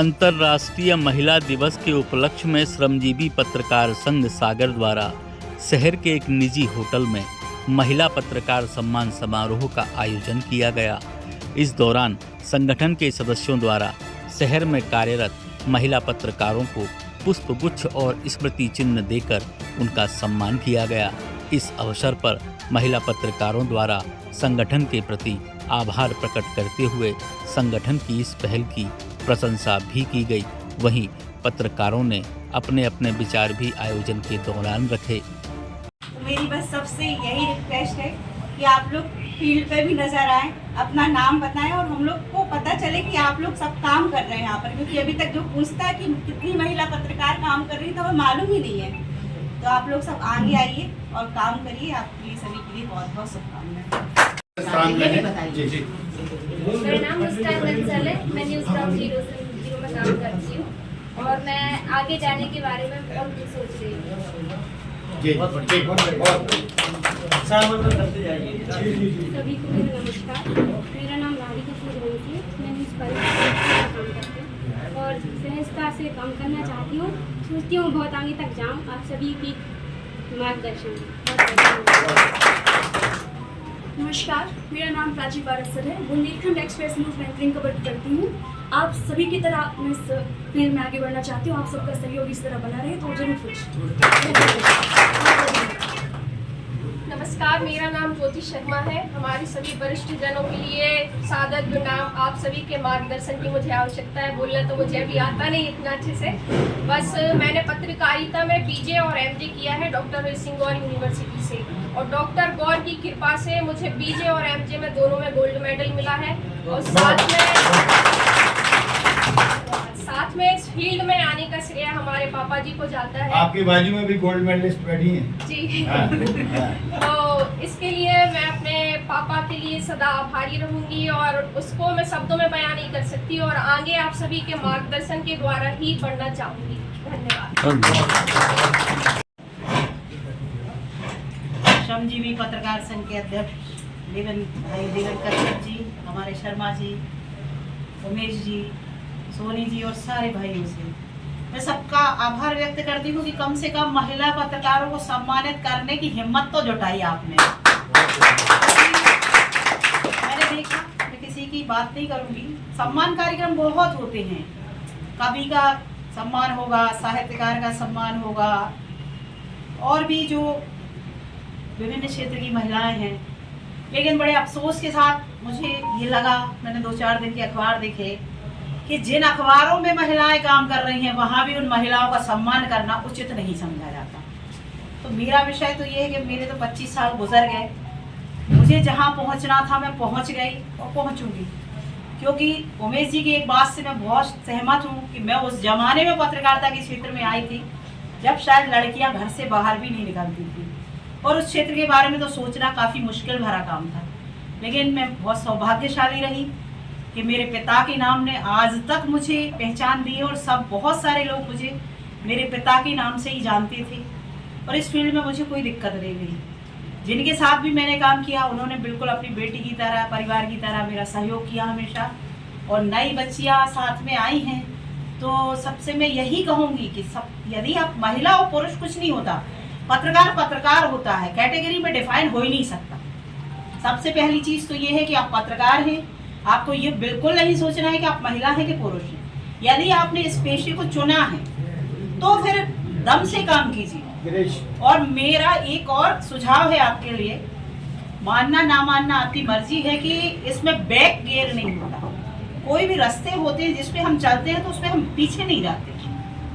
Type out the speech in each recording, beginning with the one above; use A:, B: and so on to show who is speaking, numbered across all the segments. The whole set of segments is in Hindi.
A: अंतर्राष्ट्रीय महिला दिवस के उपलक्ष्य में श्रमजीवी पत्रकार संघ सागर द्वारा शहर के एक निजी होटल में महिला पत्रकार सम्मान समारोह का आयोजन किया गया। इस दौरान संगठन के सदस्यों द्वारा शहर में कार्यरत महिला पत्रकारों को पुष्प गुच्छ और स्मृति चिन्ह देकर उनका सम्मान किया गया। इस अवसर पर महिला पत्रकारों द्वारा संगठन के प्रति आभार प्रकट करते हुए संगठन की इस पहल की प्रशंसा भी की गई। वहीं पत्रकारों ने अपने अपने विचार भी आयोजन के दौरान रखे।
B: मेरी बस सबसे यही रिक्वेस्ट है कि आप लोग फील्ड पे भी नजर आए, अपना नाम बताएं और हम लोग को पता चले कि आप लोग सब काम कर रहे हैं यहाँ पर, क्योंकि अभी तक जो पूछता है कि कितनी महिला पत्रकार काम कर रही है तो हमें मालूम ही नहीं है। तो आप लोग सब आगे आइए और काम करिए। आपके लिए सभी के लिए बहुत बहुत शुभकामनाएं।
C: मेरा नाम मुस्कान बंसल है। मैं न्यूज़ ग्राउंड 0 में काम करती हूँ और मैं आगे जाने के बारे में बहुत कुछ सोच रही हूँ।
D: सभी को
C: मेरा नमस्कार। मेरा नाम राधिका सूर्यवंशी है। मैं न्यूज़ पर काम करती हूँ और सहजता से काम करना चाहती हूँ। सोचती हूँ बहुत आगे तक जाऊँ। आप सभी की मार्गदर्शन।
E: नमस्कार, मेरा नाम प्राची पारसर है। बुंदेलखंड एक्सप्रेस न्यूज़ में एंकरिंग कवर करती हूँ। आप सभी की तरह मैं इस फील्ड में आगे बढ़ना चाहती हूँ। आप सबका सहयोग इस तरह बना रहे तो जरूर खुश।
F: नमस्कार, मेरा नाम ज्योति शर्मा है। हमारे सभी वरिष्ठ जनों के लिए सादर प्रणाम। आप सभी के मार्गदर्शन की मुझे आवश्यकता है। बोलना तो मुझे अभी आता नहीं इतना अच्छे से। बस मैंने पत्रकारिता में बीजे और एमजे किया है डॉक्टर हरि सिंह गौर यूनिवर्सिटी से, और डॉक्टर गौर की कृपा से मुझे बीजे और एमजे में दोनों में गोल्ड मेडल मिला है। और साथ में इस फील्ड में आने का श्रेय हमारे पापा जी को जाता है।
D: आपके बाजू में भी गोल्ड मेडलिस्ट बैठी हैं
F: जी। तो इसके लिए मैं अपने पापा के लिए सदा आभारी रहूंगी और उसको मैं शब्दों में बयान नहीं कर सकती, और आगे आप सभी के मार्गदर्शन के द्वारा ही बढ़ना चाहूंगी। धन्यवाद।
B: श्रमजीवी पत्रकार संघ के अध्यक्ष देवन कश्यप जी, हमारे शर्मा जी, उमेश जी, सोनी जी और सारे भाइयों से मैं सबका आभार व्यक्त करती हूँ कि कम से कम महिला पत्रकारों को सम्मानित करने की हिम्मत तो जुटाई आपने। मैंने देखा, मैं किसी की बात नहीं करूँगी, सम्मान कार्यक्रम बहुत होते हैं। कवि का सम्मान होगा, साहित्यकार का सम्मान होगा, और भी जो विभिन्न क्षेत्र की महिलाएं हैं। लेकिन बड़े अफसोस के साथ मुझे ये लगा, मैंने 2-4 दिन के अखबार देखे कि जिन अखबारों में महिलाएं काम कर रही हैं वहाँ भी उन महिलाओं का सम्मान करना उचित नहीं समझा जाता। तो मेरा विषय तो ये है कि मेरे तो 25 साल गुजर गए। मुझे जहाँ पहुँचना था मैं पहुँच गई और पहुँचूंगी, क्योंकि उमेश जी की एक बात से मैं बहुत सहमत हूँ कि मैं उस जमाने में पत्रकारिता के क्षेत्र में आई थी जब शायद लड़कियाँ घर से बाहर भी नहीं निकलती थी, और उस क्षेत्र के बारे में तो सोचना काफ़ी मुश्किल भरा काम था। लेकिन मैं बहुत सौभाग्यशाली रही कि मेरे पिता के नाम ने आज तक मुझे पहचान दी है, और बहुत सारे लोग मुझे मेरे पिता के नाम से ही जानते थे, और इस फील्ड में मुझे कोई दिक्कत नहीं हुई। जिनके साथ भी मैंने काम किया उन्होंने बिल्कुल अपनी बेटी की तरह, परिवार की तरह मेरा सहयोग किया हमेशा। और नई बच्चियाँ साथ में आई हैं तो सबसे मैं यही कहूँगी कि यदि आप महिला और पुरुष कुछ नहीं होता, पत्रकार होता है, कैटेगरी में डिफाइन हो ही नहीं सकता। सबसे पहली चीज़ तो ये है कि आप पत्रकार हैं। आपको ये बिल्कुल नहीं सोचना है कि आप महिला हैं कि पुरुष हैं। यदि आपने इस पेशे को चुना है तो फिर दम से काम कीजिए। और मेरा एक और सुझाव है आपके लिए, मानना ना मानना आपकी मर्जी है, कि इसमें बैक गियर नहीं होता। कोई भी रास्ते होते हैं जिसपे हम चलते हैं तो उसमें हम पीछे नहीं जाते।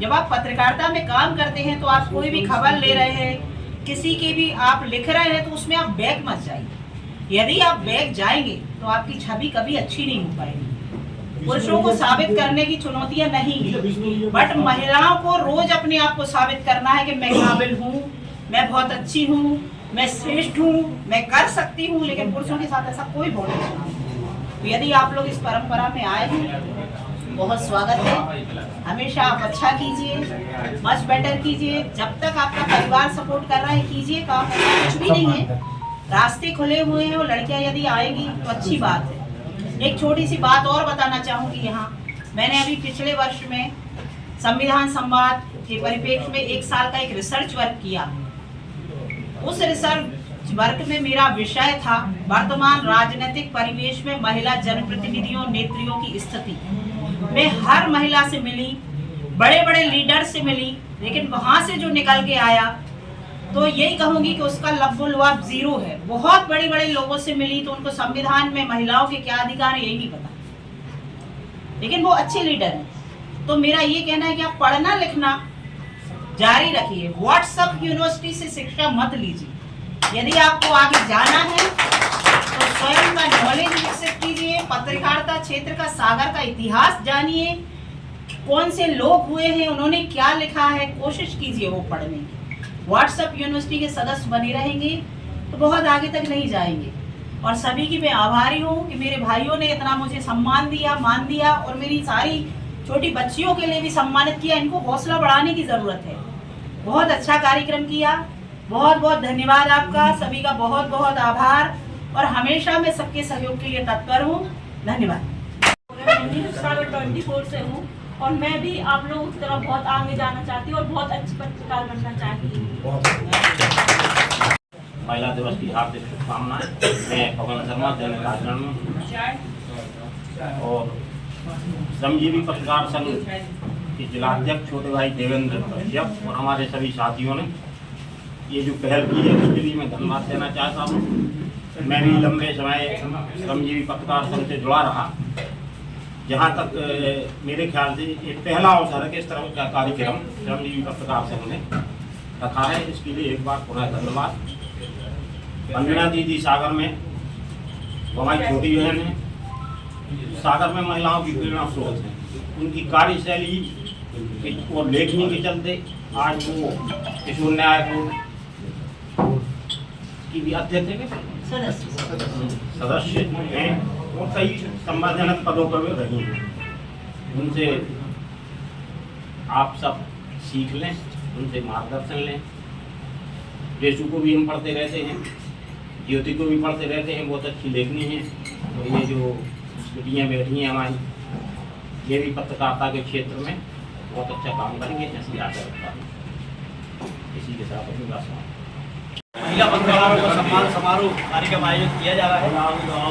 B: जब आप पत्रकारिता में काम करते हैं तो आप कोई भी खबर ले रहे हैं, किसी के भी आप लिख रहे हैं, तो उसमें आप बैक मत जाइए। यदि आप बैक जाएंगे तो आपकी छवि कभी अच्छी नहीं हो पाएगी। पुरुषों को साबित करने की चुनौतियां नहीं है, बट महिलाओं को रोज अपने आप को साबित करना है कि मैं काबिल हूँ, मैं बहुत अच्छी हूँ, मैं श्रेष्ठ हूँ, मैं कर सकती हूँ। लेकिन पुरुषों के साथ ऐसा कोई बॉन्ड नहीं। तो यदि आप लोग इस परंपरा में आए हैं, बहुत स्वागत है। हमेशा आप अच्छा कीजिए, मच बेटर कीजिए। जब तक आपका परिवार सपोर्ट कर रहा है कीजिए काम, कुछ भी नहीं है। रास्ते खुले हुए हैं, और लड़कियां यदि आएंगी तो अच्छी बात है। एक छोटी सी बात और बताना चाहूँगी यहाँ, मैंने अभी पिछले वर्ष में संविधान संवाद के परिप्रेक्ष्य में 1 साल का एक रिसर्च वर्क किया। उस रिसर्च वर्क में मेरा विषय था वर्तमान राजनीतिक परिवेश में महिला जनप्रतिनिधियों नेत्रियों की स्थिति। मैं हर महिला से मिली, बड़े बड़े लीडर से मिली, लेकिन वहां से जो निकल के आया तो यही कहूंगी कि उसका लब्बुलवाब 0 है। बहुत बड़े बड़े लोगों से मिली तो उनको संविधान में महिलाओं के क्या अधिकार है यही नहीं पता, लेकिन वो अच्छे लीडर हैं। तो मेरा ये कहना है कि आप पढ़ना लिखना जारी रखिए। व्हाट्सएप यूनिवर्सिटी से शिक्षा मत लीजिए। यदि आपको आगे जाना है तो स्वयं का नॉलेज विकसित कीजिए। पत्रकारिता क्षेत्र का सागर का इतिहास जानिए, कौन से लोग हुए हैं, उन्होंने क्या लिखा है, कोशिश कीजिए वो पढ़ने की। व्हाट्सएप यूनिवर्सिटी के सदस्य बने रहेंगे तो बहुत आगे तक नहीं जाएंगे। और सभी की मैं आभारी हूँ कि मेरे भाइयों ने इतना मुझे सम्मान दिया, मान दिया, और मेरी सारी छोटी बच्चियों के लिए भी सम्मानित किया। इनको हौसला बढ़ाने की ज़रूरत है। बहुत अच्छा कार्यक्रम किया। बहुत बहुत धन्यवाद आपका सभी का, बहुत बहुत आभार। और हमेशा मैं सबके सहयोग के लिए तत्पर हूँ। धन्यवाद।
G: मैं सागर 24 से हूँ और मैं भी आप लोगों की तरह बहुत आगे जाना चाहती हूँ और बहुत अच्छी पत्रकार बनना चाहती हूँ।
H: महिला दिवस की हार्दिक शुभकामनाएं। मैं पवन शर्मा, दैनिक जागरण और श्रमजीवी पत्रकार संघ के जिलाध्यक्ष छोटे भाई देवेंद्र कश्यप और हमारे सभी साथियों ने ये जो पहल की है उसके लिए मैं धन्यवाद देना चाहता हूँ। मैं भी लंबे समय श्रमजीवी पत्रकार संघ से जुड़ा रहा। जहाँ तक मेरे ख्याल से ये पहला अवसर है कि इस तरह का कार्यक्रम श्रमजीवी पत्रकार संघ ने रखा है। इसके लिए एक बार पुनः धन्यवाद। वंदना दीदी सागर में हमारी छोटी बहन है। सागर में महिलाओं की प्रेरणा स्रोत है। उनकी कार्यशैली और लेखनी के चलते आज वो किशोर न्याय बोर्ड की भी अध्यक्ष सदस्य हैं और कई सम्मानजनक पदों पर रही हैं। उनसे आप सब सीख लें, उनसे मार्गदर्शन लें। रेशु को भी हम पढ़ते रहते हैं, ज्योति को भी पढ़ते रहते हैं, बहुत अच्छी लेखनी है। और ये जो स्टूडियाँ बैठी हैं हमारी, ये भी पत्रकारिता के क्षेत्र में बहुत अच्छा काम करेंगे, ऐसी आशा रखता हूँ। इसी के साथ अपनी बात समाप्त।
I: महिला पत्रकारों का सम्मान समारोह कार्यक्रम आयोजित किया जा रहा है।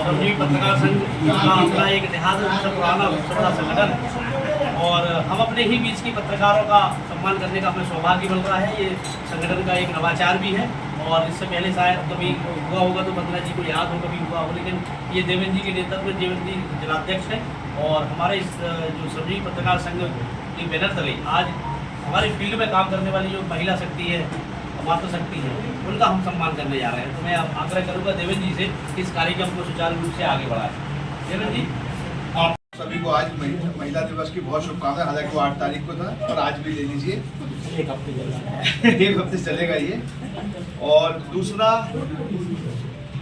I: श्रमजीवी पत्रकार संघ का अपना एक इतिहास सबसे पुराना सबसे बड़ा संगठन है और हम अपने ही बीच की पत्रकारों का सम्मान करने का हमें सौभाग्य मिल रहा है। ये संगठन का एक नवाचार भी है और इससे पहले शायद कभी हुआ होगा तो वंदना जी को याद हो, कभी हुआ हो, लेकिन ये देवेंद्र जी के नेतृत्व में देवेंद्र जी जिलाध्यक्ष हैं और हमारे इस जो श्रमजीवी पत्रकार संघ की बैनर तले आज हमारी फील्ड में काम करने वाली जो महिला शक्ति है, मातृ शक्ति है, उनका हम सम्मान करने जा रहे हैं। तो मैं आग्रह करूंगा देवेंद्र जी से कि इस कार्यक्रम को सुचारू रूप से आगे बढ़ाएं। देवेंद्र जी,
D: आप सभी को आज महिला दिवस की बहुत शुभकामनाएं। हालांकि वो 8 तारीख को था पर आज भी ले लीजिए,
H: एक हफ्ते
D: एक हफ्ते चलेगा ये। और दूसरा,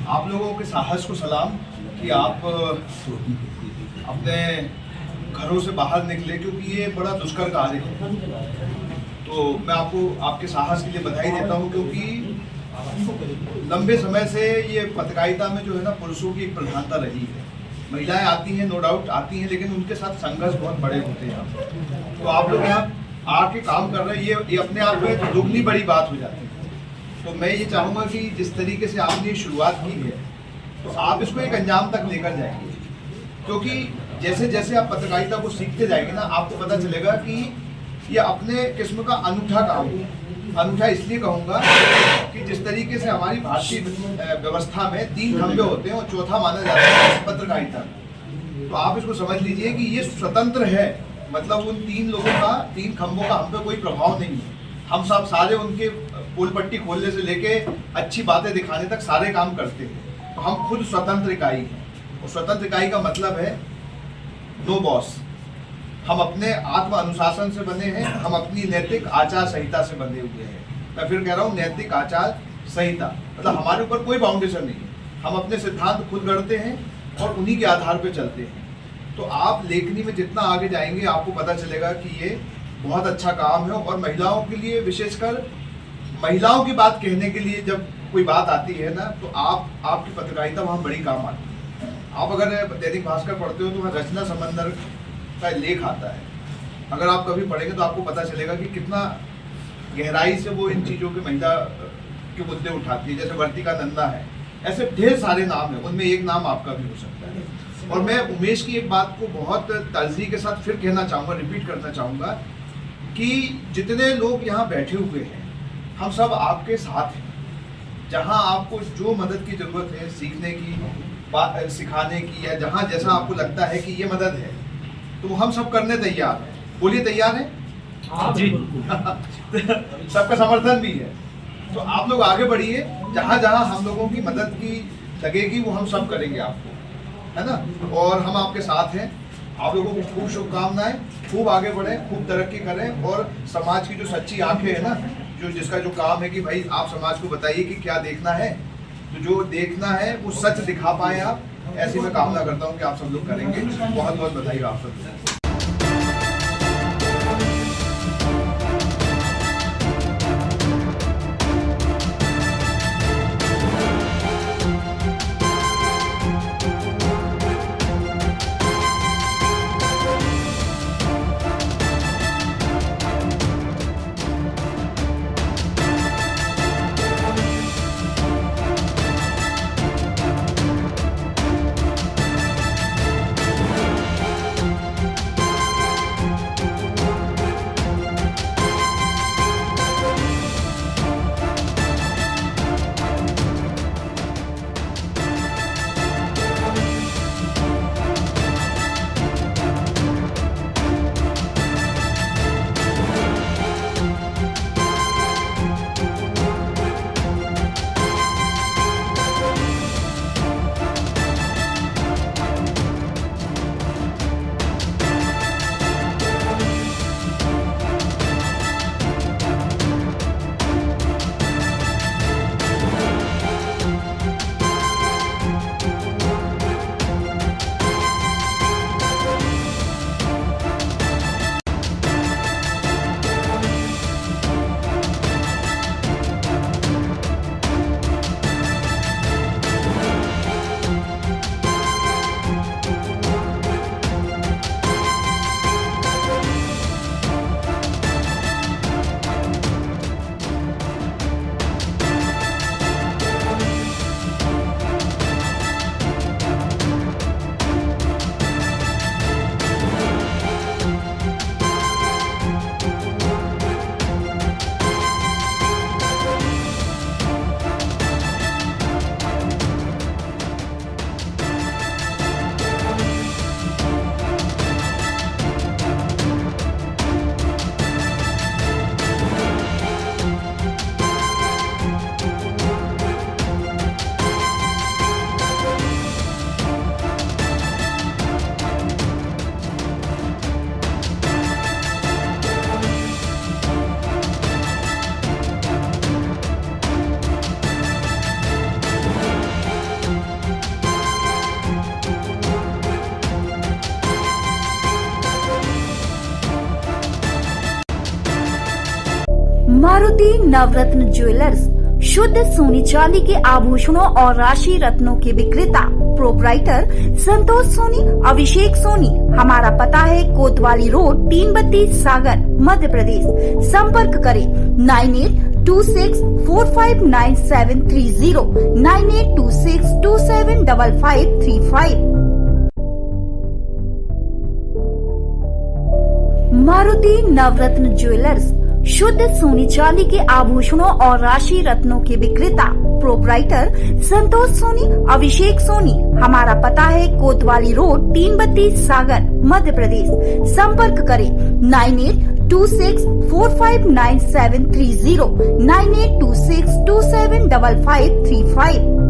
D: आप लोगों के साहस को सलाम कि आप अपने घरों से बाहर निकले, क्योंकि ये बड़ा दुष्कर कार्य है। तो मैं आपको आपके साहस के लिए बधाई देता हूं, क्योंकि लंबे समय से ये पत्रकारिता में जो है ना पुरुषों की एक प्रधानता रही है। महिलाएं आती हैं, नो डाउट आती हैं, लेकिन उनके साथ संघर्ष बहुत बड़े होते हैं। तो आप लोग यहाँ आके काम कर रहे हैं, ये अपने आप में दुगनी बड़ी बात हो जाती है। तो मैं ये चाहूँगा कि जिस तरीके से आपने शुरुआत की है तो आप इसको एक अंजाम तक लेकर जाएंगे, क्योंकि जैसे जैसे आप पत्रकारिता को सीखते जाएंगे ना, आपको पता चलेगा कि ये अपने किस्म का अनूठा काम है। अनूठा इसलिए कहूँगा कि जिस तरीके से हमारी भारतीय व्यवस्था में 3 खंभे होते हैं और चौथा माना जाता है पत्रकारिता। तो आप इसको समझ लीजिए कि ये स्वतंत्र है, मतलब उन 3 लोगों का, 3 खंभों का हम पे कोई प्रभाव नहीं है। हम सब सारे उनके पोल पट्टी खोलने से लेके अच्छी बातें दिखाने तक सारे काम करते हैं। तो हम खुद स्वतंत्र इकाई हैं और स्वतंत्र इकाई का मतलब है नो बॉस। हम अपने आत्म अनुशासन से बने हैं, हम अपनी नैतिक आचार संहिता से बने हुए हैं। मैं फिर कह रहा हूँ नैतिक आचार संहिता, मतलब हमारे ऊपर कोई बाउंडेशन नहीं है। हम अपने सिद्धांत खुद गढ़ते हैं और उन्हीं के आधार पर चलते हैं। तो आप लेखनी में जितना आगे जाएंगे आपको पता चलेगा कि ये बहुत अच्छा काम है। और महिलाओं के लिए, विशेषकर महिलाओं की बात कहने के लिए जब कोई बात आती है ना, तो आपकी पत्रकारिता वहाँ बड़ी काम आती है। आप अगर दैनिक भास्कर पढ़ते हो तो वहाँ रचना समंदर का लेख आता है। अगर आप कभी पढ़ेंगे तो आपको पता चलेगा कि कितना गहराई से वो इन चीज़ों के महिला के मुद्दे उठाती है। जैसे वर्तिका नंदा है, ऐसे ढेर सारे नाम हैं, उनमें एक नाम आपका भी हो सकता है। और मैं उमेश की एक बात को बहुत तर्जी के साथ फिर कहना चाहूँगा, रिपीट करना चाहूँगा कि जितने लोग यहाँ बैठे हुए हैं हम सब आपके साथ हैं। जहाँ आपको जो मदद की ज़रूरत है, सीखने की, सिखाने की, या जहाँ जैसा आपको लगता है कि ये मदद है, तो हम सब करने तैयार हैं। बोलिए, तैयार हैं?
I: जी।
D: सबका समर्थन भी है। तो आप लोग आगे बढ़िए, जहाँ जहाँ हम लोगों की मदद की लगेगी वो हम सब करेंगे आपको, है ना। और हम आपके साथ हैं। आप लोगों को खूब शुभकामनाएं, खूब आगे बढ़ें, खूब तरक्की करें, और समाज की जो सच्ची आंखें है ना, जिसका जो काम है कि भाई आप समाज को बताइए कि क्या देखना है, तो जो देखना है वो सच दिखा पाए आप, ऐसी मैं कामना करता हूँ कि आप सब लोग करेंगे। बहुत बहुत बधाई आप सब।
J: मारुति नवरत्न ज्वेलर्स शुद्ध सोने चांदी के आभूषणों और राशि रत्नों के विक्रेता प्रोपराइटर संतोष सोनी, अभिषेक सोनी। हमारा पता है कोतवाली रोड, 332 सागर, मध्य प्रदेश। संपर्क करें 9826459730, 9826275535। मारुति नवरत्न ज्वेलर्स शुद्ध सोने चांदी के आभूषणों और राशि रत्नों के विक्रेता प्रोपराइटर संतोष सोनी, अभिषेक सोनी। हमारा पता है कोतवाली रोड, 332 सागर, मध्य प्रदेश। संपर्क करें 9826459730, 9826275535।